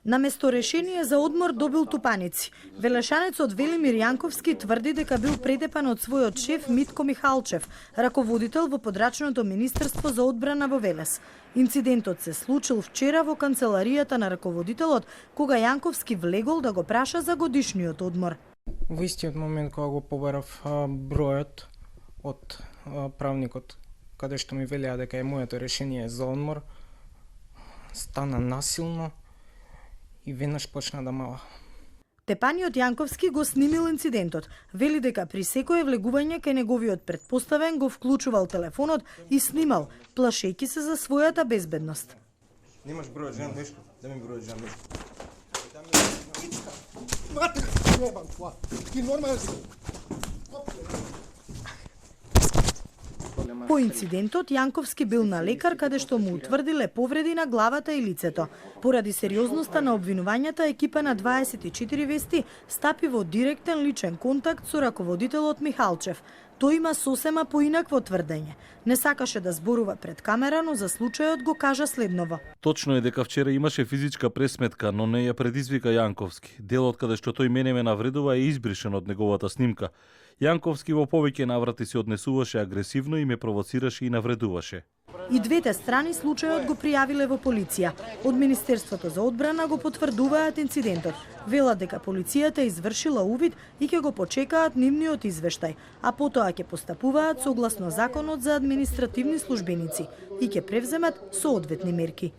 На место решение за одмор добил тупаници. Велешанецот Велимир Јанковски тврди дека бил предепан од својот шеф Митко Михалчев, раководител во подрачното Министерство за одбрана во Велес. Инцидентот се случил вчера во канцеларијата на раководителот, кога Јанковски влегол да го праша за годишниот одмор. Во истиот момент кога го побарав бројот од правникот, каде што ми велеа дека е моето решение за одмор, стана насилно и веднаш почна да мава. Тепаниот Јанковски го снимил инцидентот. Вели дека при секое влегување кај неговиот претпоставен го вклучувал телефонот и снимал, плашејќи се за својата безбедност. Немаш број жен нешто, да ми број жен нешто. По инцидентот, Јанковски бил на лекар каде што му утврдиле повреди на главата и лицето. Поради сериозноста на обвинувањата, екипа на 24 вести стапи во директен личен контакт со раководителот Михалчев. Тој има сосема поинакво тврдење. Не сакаше да зборува пред камера, но за случајот го кажа следново. Точно е дека вчера имаше физичка пресметка, но не ја предизвика Јанковски. Делот каде што тој мене ме навредува е избришен од неговата снимка. Јанковски во повеќе наврати се однесуваше агресивно и ме провоцираше и навредуваше. И двете страни случајот го пријавиле во полиција. Од Министерството за одбрана го потврдуваат инцидентот. Велат дека полицијата извршила увид и ќе го почекаат нивниот извештај, а потоа ќе постапуваат согласно законот за административни службеници и ќе превземат соодветни мерки.